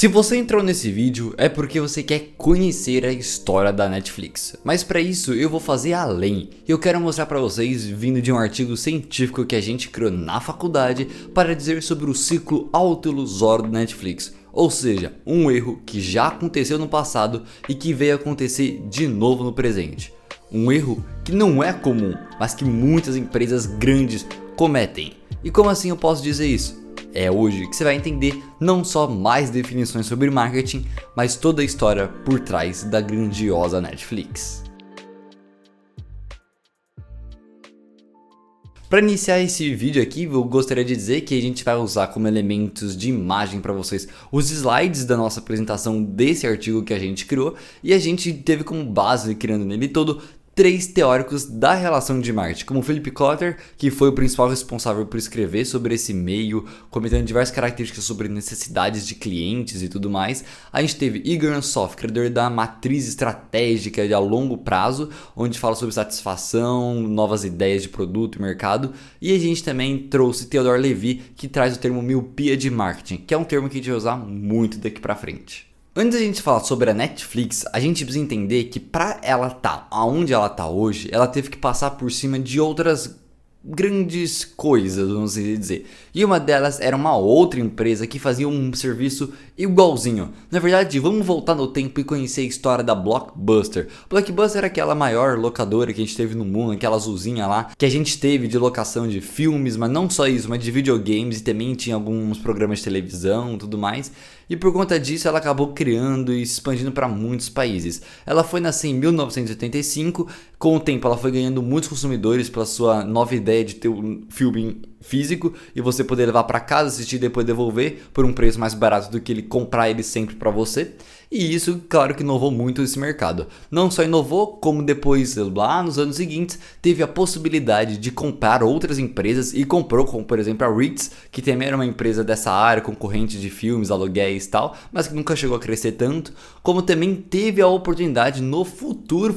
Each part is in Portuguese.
Se você entrou nesse vídeo é porque você quer conhecer a história da Netflix, mas para isso eu vou fazer além. Eu quero mostrar para vocês, vindo de um artigo científico que a gente criou na faculdade para dizer sobre o ciclo autoilusório da Netflix, ou seja, um erro que já aconteceu no passado e que veio acontecer de novo no presente. Um erro que não é comum, mas que muitas empresas grandes cometem. E como assim eu posso dizer isso? É hoje que você vai entender não só mais definições sobre marketing, mas toda a história por trás da grandiosa Netflix. Para iniciar esse vídeo aqui, eu gostaria de dizer que a gente vai usar como elementos de imagem para vocês os slides da nossa apresentação desse artigo que a gente criou, e a gente teve como base, criando nele todo, 3 teóricos da relação de marketing, como Philip Kotler, que foi o principal responsável por escrever sobre esse meio, comentando diversas características sobre necessidades de clientes e tudo mais. A gente teve Igor Ansoff, criador da matriz estratégica de a longo prazo, onde fala sobre satisfação, novas ideias de produto e mercado. E a gente também trouxe Theodore Levy, que traz o termo miopia de marketing, que é um termo que a gente vai usar muito daqui para frente. Antes da gente falar sobre a Netflix, a gente precisa entender que para ela estar onde ela está hoje, ela teve que passar por cima de outras grandes coisas, vamos dizer. E uma delas era uma outra empresa que fazia um serviço igualzinho. Na verdade, vamos voltar no tempo e conhecer a história da Blockbuster. Blockbuster era aquela maior locadora que a gente teve no mundo, aquela azulzinha lá, que a gente teve de locação de filmes, mas não só isso, mas de videogames, e também tinha alguns programas de televisão e tudo mais. E por conta disso ela acabou criando e se expandindo para muitos países. Ela foi nascer em 1985, com o tempo ela foi ganhando muitos consumidores pela sua nova ideia de ter um filme físico e você poder levar para casa, assistir e depois devolver por um preço mais barato do que ele comprar ele sempre para você. E isso, claro que inovou muito esse mercado. Não só inovou, como depois, lá nos anos seguintes, teve a possibilidade de comprar outras empresas e comprou, como por exemplo a Ritz, que também era uma empresa dessa área, concorrente de filmes, aluguéis e tal, mas que nunca chegou a crescer tanto, como também teve a oportunidade no futuro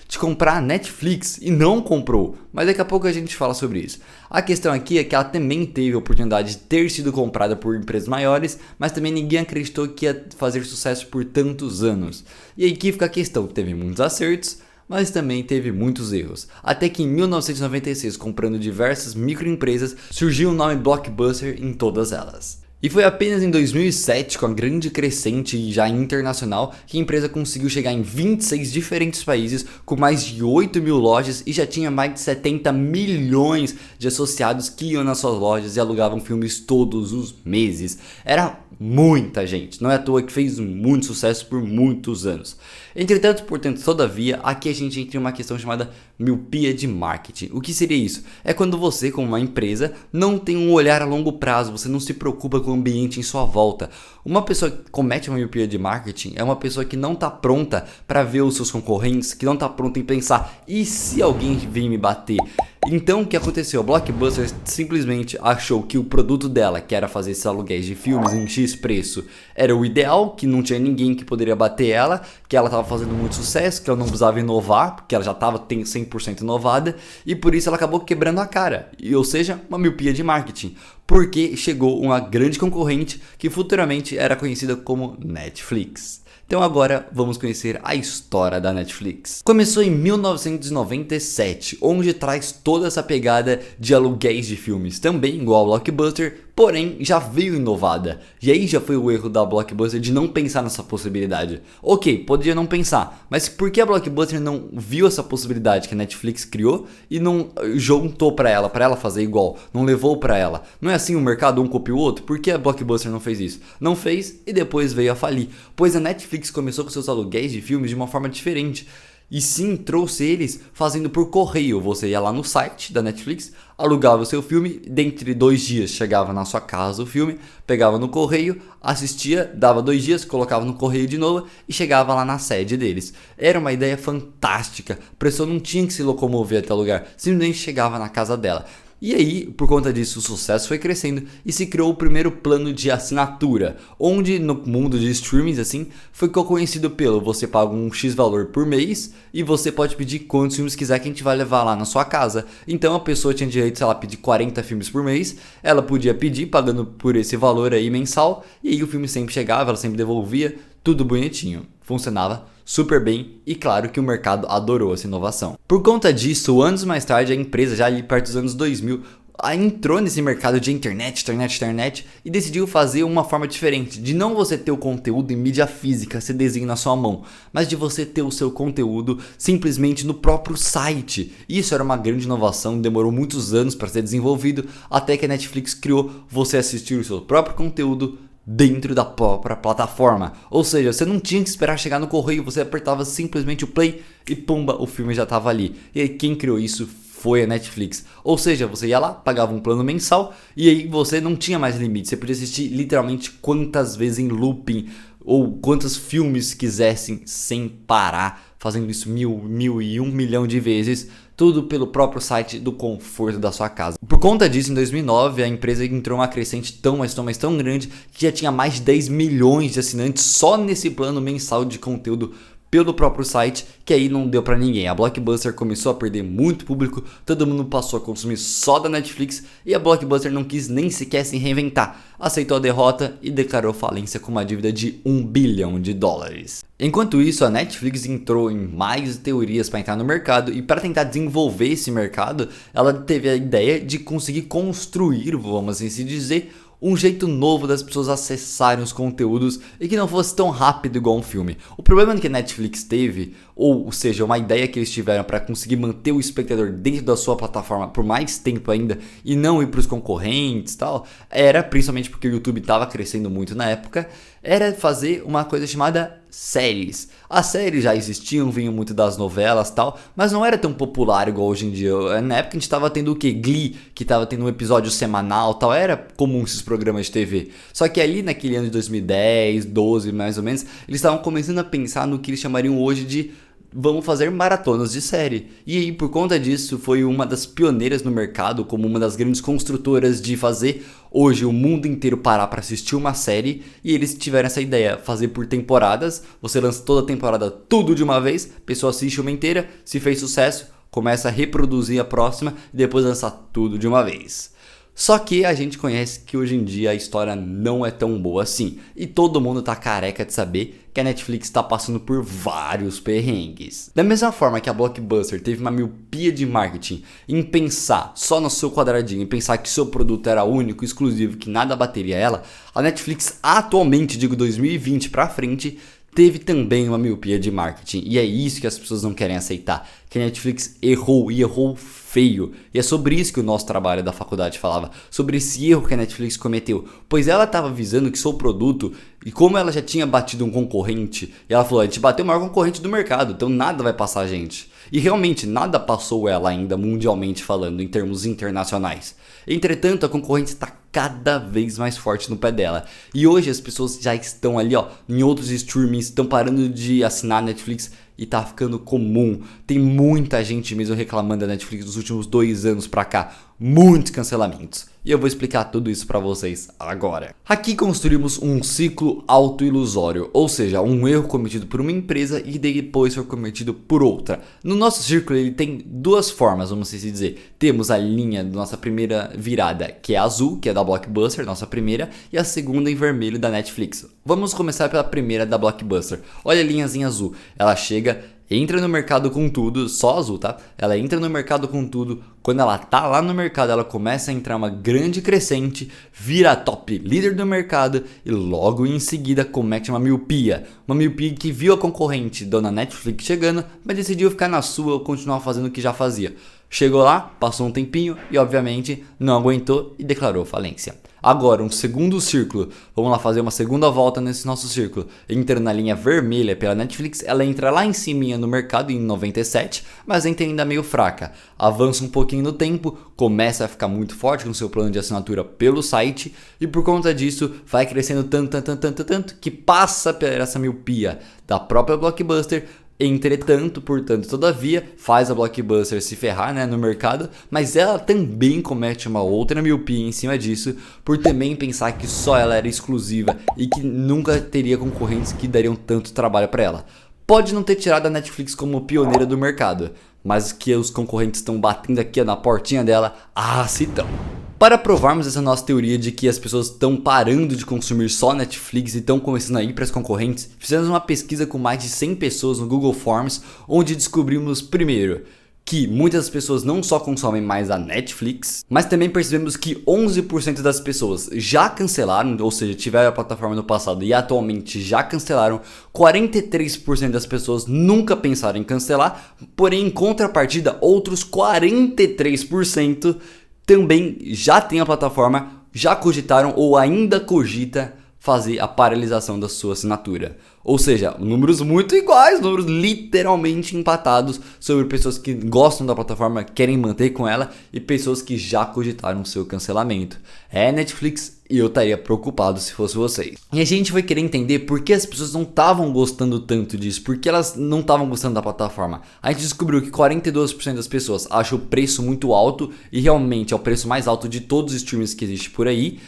de comprar a Netflix e não comprou. Mas daqui a pouco a gente fala sobre isso. A questão aqui é que ela também teve a oportunidade de ter sido comprada por empresas maiores, mas também ninguém acreditou que ia fazer sucesso por tantos anos. E aí que fica a questão, teve muitos acertos, mas também teve muitos erros. Até que em 1996, comprando diversas microempresas, surgiu o nome Blockbuster em todas elas. E foi apenas em 2007, com a grande crescente já internacional, que a empresa conseguiu chegar em 26 diferentes países, com mais de 8 mil lojas e já tinha mais de 70 milhões de associados que iam nas suas lojas e alugavam filmes todos os meses. Era muita gente, não é à toa que fez muito sucesso por muitos anos. Entretanto, portanto, todavia, aqui a gente entra em uma questão chamada miopia de marketing. O que seria isso? É quando você, como uma empresa, não tem um olhar a longo prazo, você não se preocupa com o ambiente em sua volta. Uma pessoa que comete uma miopia de marketing é uma pessoa que não está pronta para ver os seus concorrentes, que não está pronta em pensar, e se alguém vir me bater? Então o que aconteceu? A Blockbuster simplesmente achou que o produto dela, que era fazer esses aluguéis de filmes em X preço, era o ideal, que não tinha ninguém que poderia bater ela, que ela estava fazendo muito sucesso, que ela não precisava inovar, porque ela já estava 100% inovada, e por isso ela acabou quebrando a cara, ou seja, uma miopia de marketing, porque chegou uma grande concorrente que futuramente era conhecida como Netflix. Então agora vamos conhecer a história da Netflix. Começou em 1997, onde traz toda essa pegada de aluguéis de filmes, também igual ao Blockbuster, porém já veio inovada. E aí já foi o erro da Blockbuster de não pensar nessa possibilidade. Ok, poderia não pensar, mas por que a Blockbuster não viu essa possibilidade que a Netflix criou e não juntou para ela fazer igual, não levou para ela? Não é assim o mercado, um copia o outro? Por que a Blockbuster não fez isso? Não fez e depois veio a falir, pois a Netflix começou com seus aluguéis de filmes de uma forma diferente. E sim, trouxe eles fazendo por correio. Você ia lá no site da Netflix, alugava o seu filme, dentro de 2 dias chegava na sua casa o filme, pegava no correio, assistia, dava 2 dias, colocava no correio de novo e chegava lá na sede deles. Era uma ideia fantástica, a pessoa não tinha que se locomover até o lugar, simplesmente chegava na casa dela. E aí, por conta disso, o sucesso foi crescendo e se criou o primeiro plano de assinatura, onde no mundo de streamings assim, foi conhecido pelo você paga um X valor por mês e você pode pedir quantos filmes quiser que a gente vai levar lá na sua casa. Então a pessoa tinha direito, sei lá, pedir 40 filmes por mês, ela podia pedir pagando por esse valor aí mensal, e aí o filme sempre chegava, ela sempre devolvia, tudo bonitinho. Funcionava super bem e claro que o mercado adorou essa inovação. Por conta disso, anos mais tarde, a empresa, já ali perto dos anos 2000, entrou nesse mercado de internet e decidiu fazer uma forma diferente, de não você ter o conteúdo em mídia física, se desenha na sua mão, mas de você ter o seu conteúdo simplesmente no próprio site. Isso era uma grande inovação, demorou muitos anos para ser desenvolvido, até que a Netflix criou você assistir o seu próprio conteúdo dentro da própria plataforma. Ou seja, você não tinha que esperar chegar no correio, você apertava simplesmente o play e pumba, o filme já estava ali. E aí quem criou isso foi a Netflix. Ou seja, você ia lá, pagava um plano mensal e aí você não tinha mais limite. Você podia assistir literalmente quantas vezes em looping ou quantos filmes quisessem sem parar, fazendo isso 1.000 de vezes, tudo pelo próprio site do conforto da sua casa. Por conta disso, em 2009, a empresa entrou uma crescente mas tão grande que já tinha mais de 10 milhões de assinantes só nesse plano mensal de conteúdo pelo próprio site, que aí não deu pra ninguém. A Blockbuster começou a perder muito público, todo mundo passou a consumir só da Netflix e a Blockbuster não quis nem sequer se reinventar, aceitou a derrota e declarou falência com uma dívida de US$1 bilhão. Enquanto isso, a Netflix entrou em mais teorias para entrar no mercado e para tentar desenvolver esse mercado, ela teve a ideia de conseguir construir, vamos assim se dizer, um jeito novo das pessoas acessarem os conteúdos e que não fosse tão rápido igual um filme. O problema que a Netflix teve, ou seja, uma ideia que eles tiveram para conseguir manter o espectador dentro da sua plataforma por mais tempo ainda e não ir para os concorrentes e tal, era, principalmente porque o YouTube estava crescendo muito na época, era fazer uma coisa chamada séries. As séries já existiam, vinham muito das novelas e tal, mas não era tão popular igual hoje em dia. Na época a gente tava tendo o que? Glee, que tava tendo um episódio semanal e tal, era comum esses programas de TV. Só que ali naquele ano de 2010, 12 mais ou menos, eles estavam começando a pensar no que eles chamariam hoje de vamos fazer maratonas de série. E aí, por conta disso, foi uma das pioneiras no mercado, como uma das grandes construtoras de fazer hoje o mundo inteiro parar para assistir uma série. E eles tiveram essa ideia, fazer por temporadas. Você lança toda a temporada tudo de uma vez, a pessoa assiste uma inteira, se fez sucesso, começa a reproduzir a próxima e depois lança tudo de uma vez. Só que a gente conhece que hoje em dia a história não é tão boa assim. E todo mundo tá careca de saber que a Netflix está passando por vários perrengues. Da mesma forma que a Blockbuster teve uma miopia de marketing em pensar só no seu quadradinho, em pensar que seu produto era único, exclusivo, que nada bateria ela, a Netflix atualmente, digo 2020 pra frente, teve também uma miopia de marketing. E é isso que as pessoas não querem aceitar, que a Netflix errou e errou feio. E é sobre isso que o nosso trabalho da faculdade falava, sobre esse erro que a Netflix cometeu. Pois ela estava avisando que seu produto, e como ela já tinha batido um concorrente, e ela falou, a gente bateu o maior concorrente do mercado, então nada vai passar a gente. E realmente nada passou ela ainda mundialmente falando, em termos internacionais. Entretanto, a concorrência está cada vez mais forte no pé dela. E hoje as pessoas já estão ali, ó, em outros streamings, estão parando de assinar a Netflix e tá ficando comum. Tem muita gente mesmo reclamando da Netflix nos últimos 2 anos pra cá. Muitos cancelamentos. E eu vou explicar tudo isso pra vocês agora. Aqui construímos um ciclo autoilusório, ou seja, um erro cometido por uma empresa e depois foi cometido por outra. No nosso círculo ele tem 2 formas, vamos assim dizer. Temos a linha da nossa primeira virada, que é azul, que é da Blockbuster, nossa primeira, e a segunda em vermelho da Netflix. Vamos começar pela primeira da Blockbuster. Olha a linhazinha azul, ela chega, entra no mercado com tudo, só azul, tá? Ela entra no mercado com tudo, quando ela tá lá no mercado, ela começa a entrar uma grande crescente, vira top líder do mercado e logo em seguida comete uma miopia. Uma miopia que viu a concorrente, dona Netflix, chegando, mas decidiu ficar na sua ou continuar fazendo o que já fazia. Chegou lá, passou um tempinho e obviamente não aguentou e declarou falência. Agora, um segundo círculo. Vamos lá fazer uma segunda volta nesse nosso círculo. Entra na linha vermelha pela Netflix, ela entra lá em cima no mercado em 97, mas entra ainda meio fraca. Avança um pouquinho no tempo, começa a ficar muito forte no seu plano de assinatura pelo site e por conta disso vai crescendo tanto que passa por essa miopia da própria Blockbuster, Entretanto, portanto, todavia, faz a Blockbuster se ferrar, né, no mercado, mas ela também comete uma outra miopia em cima disso, por também pensar que só ela era exclusiva e que nunca teria concorrentes que dariam tanto trabalho para ela. Pode não ter tirado a Netflix como pioneira do mercado, mas que os concorrentes estão batendo aqui na portinha dela, se estão. Para provarmos essa nossa teoria de que as pessoas estão parando de consumir só Netflix e estão começando a ir para as concorrentes, fizemos uma pesquisa com mais de 100 pessoas no Google Forms, onde descobrimos, primeiro, que muitas pessoas não só consomem mais a Netflix, mas também percebemos que 11% das pessoas já cancelaram, ou seja, tiveram a plataforma no passado e atualmente já cancelaram, 43% das pessoas nunca pensaram em cancelar, porém em contrapartida, outros 43% também já tem a plataforma, já cogitaram ou ainda cogita fazer a paralisação da sua assinatura. Ou seja, números muito iguais, números literalmente empatados sobre pessoas que gostam da plataforma, querem manter com ela e pessoas que já cogitaram seu cancelamento. É Netflix e eu estaria preocupado se fosse vocês. E a gente vai querer entender por que as pessoas não estavam gostando tanto disso, por que elas não estavam gostando da plataforma. A gente descobriu que 42% das pessoas acham o preço muito alto e realmente é o preço mais alto de todos os streams que existe por aí.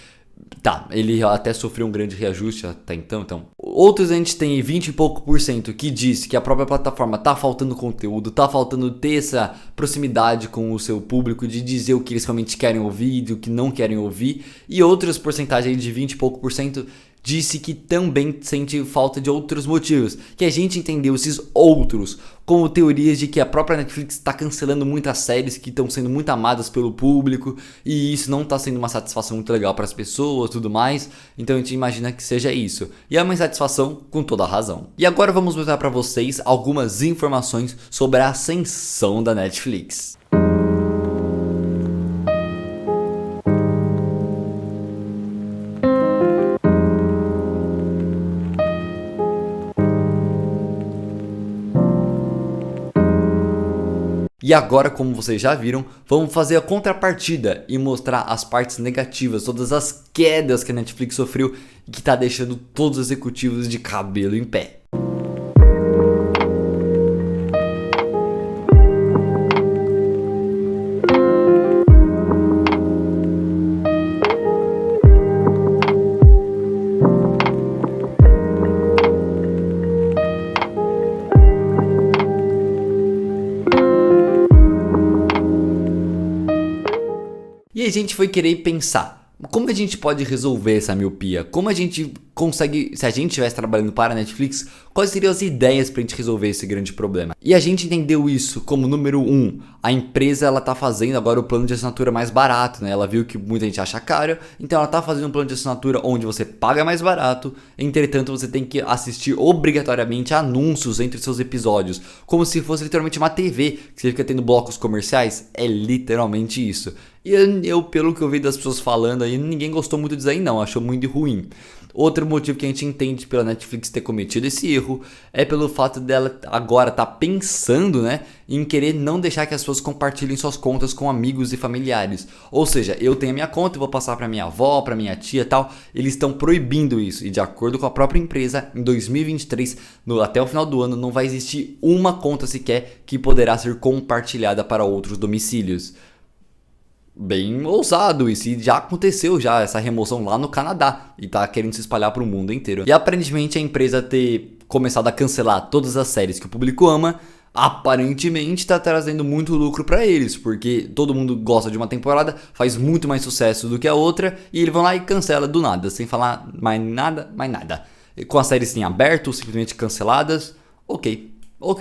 Tá, ele até sofreu um grande reajuste até então. Outros a gente tem 20 e pouco por cento que diz que a própria plataforma tá faltando conteúdo, tá faltando ter essa proximidade com o seu público, de dizer o que eles realmente querem ouvir e o que não querem ouvir. E outras porcentagens de 20 e pouco por cento disse que também sente falta de outros motivos, que a gente entendeu esses outros como teorias de que a própria Netflix está cancelando muitas séries que estão sendo muito amadas pelo público e isso não está sendo uma satisfação muito legal para as pessoas, tudo mais. Então a gente imagina que seja isso. E é uma insatisfação com toda a razão. E agora vamos mostrar para vocês algumas informações sobre a ascensão da Netflix. E agora, como vocês já viram, vamos fazer a contrapartida e mostrar as partes negativas, todas as quedas que a Netflix sofreu e que está deixando todos os executivos de cabelo em pé. E a gente foi querer pensar, como a gente pode resolver essa miopia? Como a gente consegue, se a gente estivesse trabalhando para a Netflix, quais seriam as ideias para a gente resolver esse grande problema? E a gente entendeu isso como número 1, a empresa ela tá fazendo agora o plano de assinatura mais barato, né? Ela viu que muita gente acha caro, então ela tá fazendo um plano de assinatura onde você paga mais barato, entretanto você tem que assistir obrigatoriamente anúncios entre seus episódios, como se fosse literalmente uma TV, que você fica tendo blocos comerciais, é literalmente isso. E eu, pelo que eu vi das pessoas falando aí, ninguém gostou muito disso aí não, achou muito ruim. Outro motivo que a gente entende pela Netflix ter cometido esse erro é pelo fato dela agora estar pensando, né, em querer não deixar que as pessoas compartilhem suas contas com amigos e familiares. Ou seja, eu tenho a minha conta e vou passar para minha avó, para minha tia e tal. Eles estão proibindo isso e de acordo com a própria empresa, em 2023, até o final do ano, não vai existir uma conta sequer que poderá ser compartilhada para outros domicílios. Bem ousado isso, e já aconteceu essa remoção lá no Canadá e tá querendo se espalhar para o mundo inteiro. E aparentemente a empresa ter começado a cancelar todas as séries que o público ama, aparentemente está trazendo muito lucro para eles, porque todo mundo gosta de uma temporada, faz muito mais sucesso do que a outra e eles vão lá e cancela do nada, sem falar mais nada. Com as séries em aberto, simplesmente canceladas, ok,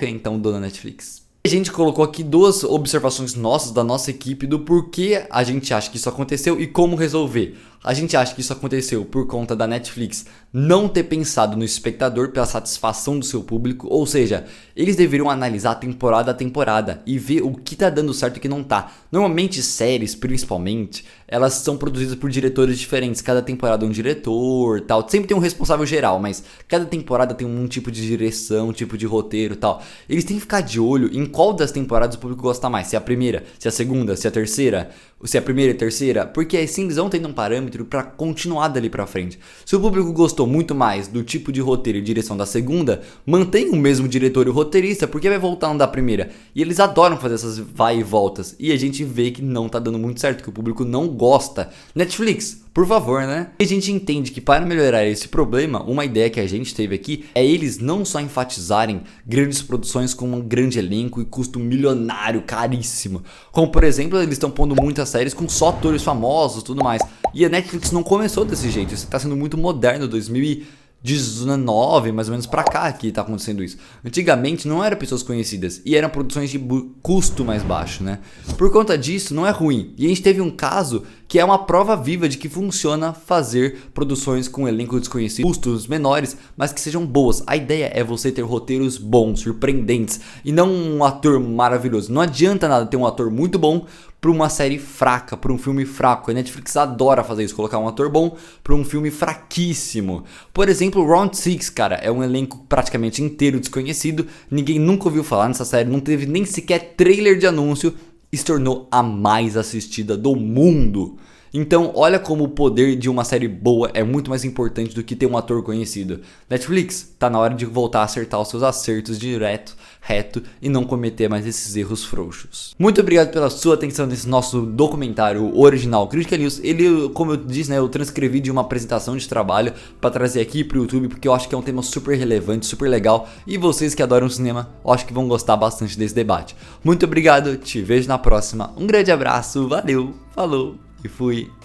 então dona Netflix. A gente colocou aqui 2 observações nossas, da nossa equipe, do porquê a gente acha que isso aconteceu e como resolver. A gente acha que isso aconteceu por conta da Netflix não ter pensado no espectador pela satisfação do seu público, ou seja, eles deveriam analisar temporada a temporada e ver o que tá dando certo e o que não tá. Normalmente séries, principalmente, elas são produzidas por diretores diferentes, cada temporada é um diretor, tal, sempre tem um responsável geral, mas cada temporada tem um tipo de direção, um tipo de roteiro, tal. Eles têm que ficar de olho em qual das temporadas o público gosta mais, se é a primeira, se é a segunda, se é a terceira, se é a primeira e a terceira, porque assim eles vão tendo um parâmetro parâmetro para continuar dali pra frente. Se o público gostou muito mais do tipo de roteiro e direção da segunda, mantém o mesmo diretor e o roteirista, porque vai voltar no da primeira. E eles adoram fazer essas vai e voltas. E a gente vê que não tá dando muito certo, que o público não gosta. Netflix, por favor, né? E a gente entende que para melhorar esse problema, uma ideia que a gente teve aqui é eles não só enfatizarem grandes produções com um grande elenco e custo milionário, caríssimo. Como por exemplo, eles estão pondo muitas séries com só atores famosos e tudo mais. E a Netflix não começou desse jeito, isso tá sendo muito moderno, 2019, mais ou menos pra cá que tá acontecendo isso. Antigamente não eram pessoas conhecidas e eram produções de custo mais baixo, né? Por conta disso não é ruim. E a gente teve um caso que é uma prova viva de que funciona fazer produções com elenco desconhecido, custos menores, mas que sejam boas. A ideia é você ter roteiros bons, surpreendentes e não um ator maravilhoso. Não adianta nada ter um ator muito bom para uma série fraca, para um filme fraco. A Netflix adora fazer isso, colocar um ator bom para um filme fraquíssimo. Por exemplo, Round 6, cara, é um elenco praticamente inteiro desconhecido, ninguém nunca ouviu falar nessa série, não teve nem sequer trailer de anúncio e se tornou a mais assistida do mundo. Então, olha como o poder de uma série boa é muito mais importante do que ter um ator conhecido. Netflix, tá na hora de voltar a acertar os seus acertos direto, reto e não cometer mais esses erros frouxos. Muito obrigado pela sua atenção nesse nosso documentário original Critical News. Ele, como eu disse, né, eu transcrevi de uma apresentação de trabalho para trazer aqui pro YouTube, porque eu acho que é um tema super relevante, super legal, e vocês que adoram cinema, eu acho que vão gostar bastante desse debate. Muito obrigado, te vejo na próxima. Um grande abraço, valeu, falou! E fui.